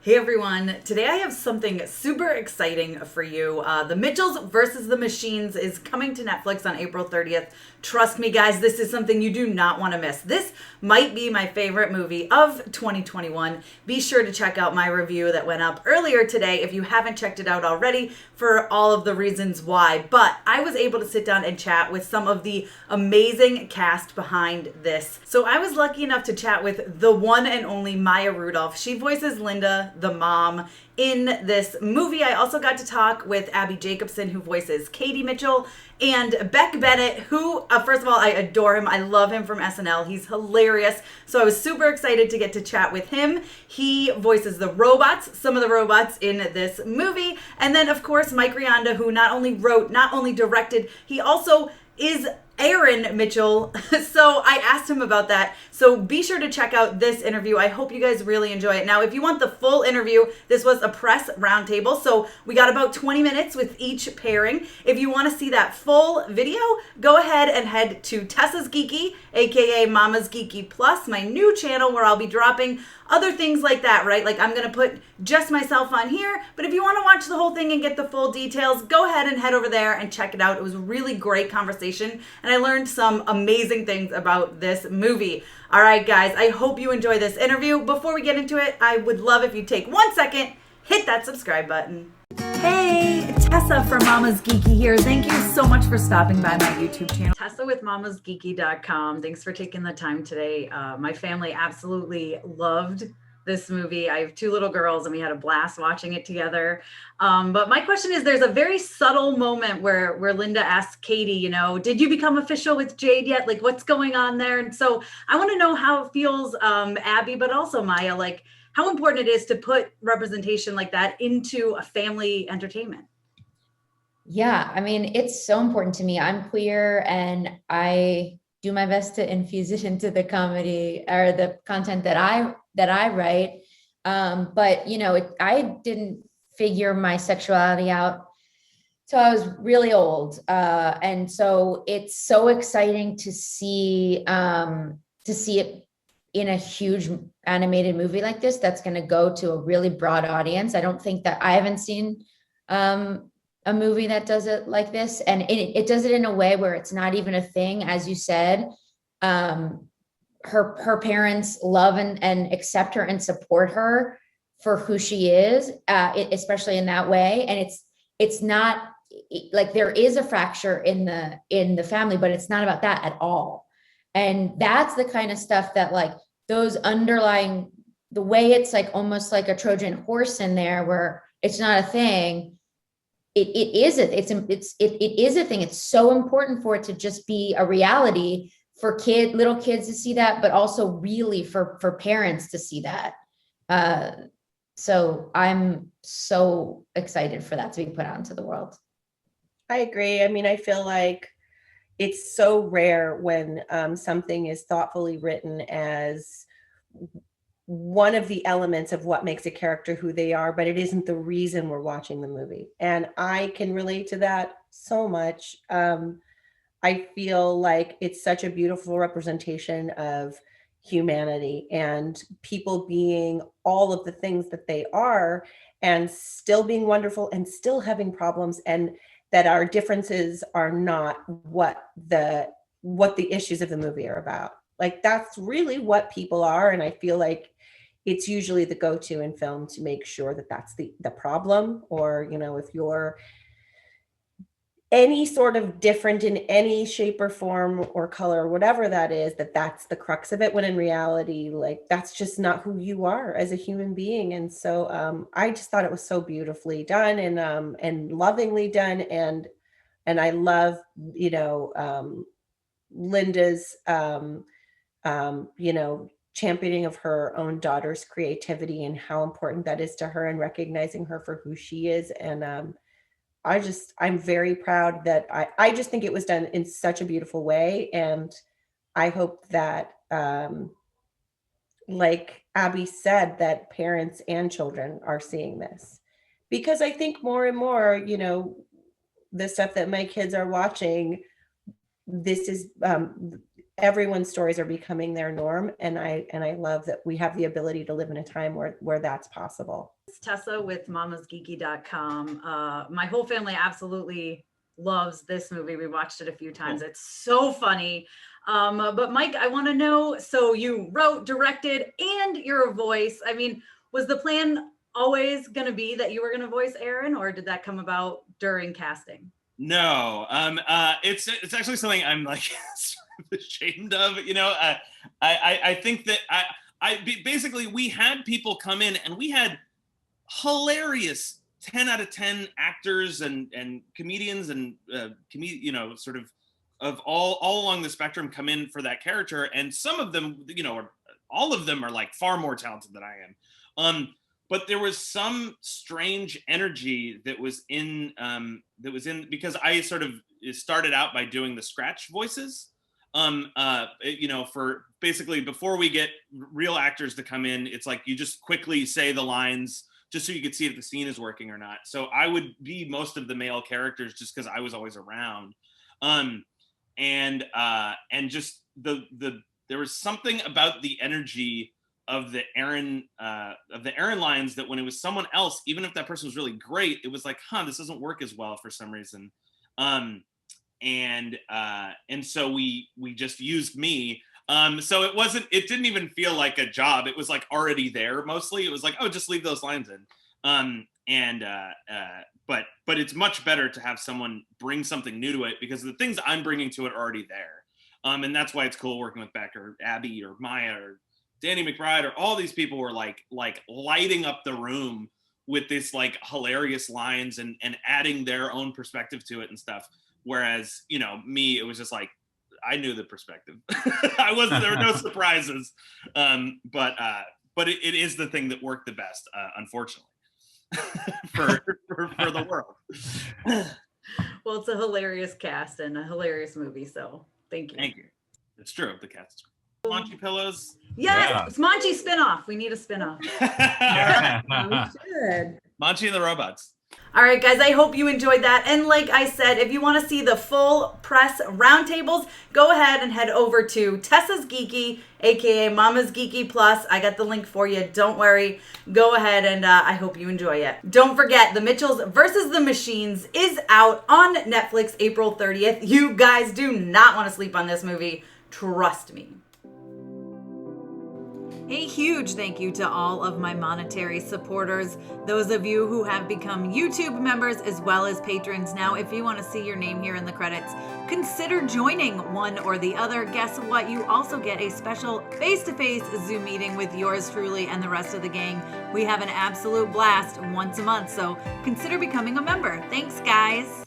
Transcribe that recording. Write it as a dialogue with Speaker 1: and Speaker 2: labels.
Speaker 1: Hey everyone, today I have something super exciting for you. The Mitchells versus the Machines is coming to Netflix on April 30th. Trust me, guys, this is something you do not want to miss. This might be my favorite movie of 2021. Be sure to check out my review that went up earlier today if you haven't checked it out already for all of the reasons why. But I was able to sit down and chat with some of the amazing cast behind this. So I was lucky enough to chat with the one and only Maya Rudolph. She voices Linda, the mom, in this movie. I also got to talk with Abbi Jacobson, who voices Katie Mitchell, and Beck Bennett, who, first of all, I adore him. I love him from SNL. He's hilarious. So I was super excited to get to chat with him. He voices the robots, some of the robots in this movie. And then, of course, Mike Rianda, who not only wrote, not only directed, he also is Aaron Mitchell. So I asked him about that. So be sure to check out this interview. I hope you guys really enjoy it. Now, if you want the full interview, this was a press roundtable. So we got about 20 minutes with each pairing. If you want to see that full video, go ahead and head to Tessa's Geeky, aka Mama's Geeky Plus, my new channel where I'll be dropping other things like that, right? Like I'm going to put just myself on here, but if you want to watch the whole thing and get the full details, go ahead and head over there and check it out. It was a really great conversation, and I learned some amazing things about this movie. All right, guys, I hope you enjoy this interview. Before we get into it, I would love if you take 1 second, hit that subscribe button. Hey, Tessa from Mama's Geeky here. Thank you so much for stopping by my YouTube channel. Tessa with mamasgeeky.com. Thanks for taking the time today. My family absolutely loved this movie. I have 2 little girls and we had a blast watching it together. But my question is, there's a very subtle moment where Linda asks Katie, did you become official with Jade yet? Like, what's going on there? And so I want to know how it feels, Abbi, but also Maya, like, how important it is to put representation like that into a family entertainment.
Speaker 2: Yeah, I mean, it's so important to me. I'm queer and I do my best to infuse it into the comedy or the content that I write. But I didn't figure my sexuality out till I was really old. And so it's so exciting to see it in a huge animated movie like this that's going to go to a really broad audience. I haven't seen a movie that does it like this, and it does it in a way where it's not even a thing. As you said, her parents love and accept her and support her for who she is, especially in that way. And it's not like there is a fracture in the family, but it's not about that at all. And that's the kind of stuff that, like, those underlying, the way it's like almost like a Trojan horse in there where it's not a thing. It is a thing. It's so important for it to just be a reality for little kids to see that, but also really for parents to see that. So I'm so excited for that to be put out into the world.
Speaker 3: I agree. I mean, I feel like it's so rare when something is thoughtfully written as one of the elements of what makes a character who they are, but it isn't the reason we're watching the movie. And I can relate to that so much. I feel like it's such a beautiful representation of humanity and people being all of the things that they are and still being wonderful and still having problems, and that our differences are not what the issues of the movie are about. Like, that's really what people are. And I feel like it's usually the go-to in film to make sure that that's the problem, or, if you're any sort of different in any shape or form or color, or whatever that is, that's the crux of it, when in reality, like, that's just not who you are as a human being. And so I just thought it was so beautifully done and lovingly done. And I love, Linda's, championing of her own daughter's creativity and how important that is to her, and recognizing her for who she is. And I'm very proud that I just think it was done in such a beautiful way. And I hope that, like Abbi said, that parents and children are seeing this, because I think more and more, the stuff that my kids are watching, this is everyone's stories are becoming their norm. And I love that we have the ability to live in a time where that's possible.
Speaker 1: It's Tessa with mamasgeeky.com. My whole family absolutely loves this movie. We watched it a few times. It's so funny. But Mike, I want to know, so you wrote, directed, and you're a voice. I mean, was the plan always going to be that you were going to voice Aaron, or did that come about during casting?
Speaker 4: No, it's actually something I'm like sort of ashamed of. You know, I think that basically we had people come in and we had hilarious 10 out of 10 actors and comedians and you know, sort of all along the spectrum come in for that character, and some of them, you know, all of them are like far more talented than I am. But there was some strange energy that was in because I sort of started out by doing the scratch voices, you know, for basically before we get real actors to come in, it's like you just quickly say the lines just so you could see if the scene is working or not. So I would be most of the male characters just because I was always around, and just there was something about the energy of the Aaron lines that when it was someone else, even if that person was really great, it was like, this doesn't work as well for some reason. And so we just used me. So it didn't even feel like a job. It was like already there mostly. It was like, oh, just leave those lines in. But it's much better to have someone bring something new to it, because the things I'm bringing to it are already there. And that's why it's cool working with Beck or Abbi or Maya or Danny McBride, or all these people were like lighting up the room with this like hilarious lines and adding their own perspective to it and stuff. Whereas, you know, me, it was just like, I knew the perspective. There were no surprises. But it is the thing that worked the best, unfortunately, for the world.
Speaker 1: Well, it's a hilarious cast and a hilarious movie. So thank you.
Speaker 4: Thank you. It's true. The cast is great. Monchi Pillows.
Speaker 1: Yes,
Speaker 5: Yeah.
Speaker 1: it's Monchi spinoff. We need a spinoff.
Speaker 3: Good.
Speaker 4: Monchi and the Robots.
Speaker 1: All right, guys, I hope you enjoyed that. And like I said, if you want to see the full press roundtables, go ahead and head over to Tessa's Geeky, aka Mama's Geeky Plus. I got the link for you. Don't worry. Go ahead, and I hope you enjoy it. Don't forget, The Mitchells versus the Machines is out on Netflix April 30th. You guys do not want to sleep on this movie. Trust me. A huge thank you to all of my monetary supporters, those of you who have become YouTube members as well as patrons. Now, if you want to see your name here in the credits, consider joining one or the other. Guess what? You also get a special face-to-face Zoom meeting with yours truly and the rest of the gang. We have an absolute blast once a month, so consider becoming a member. Thanks, guys.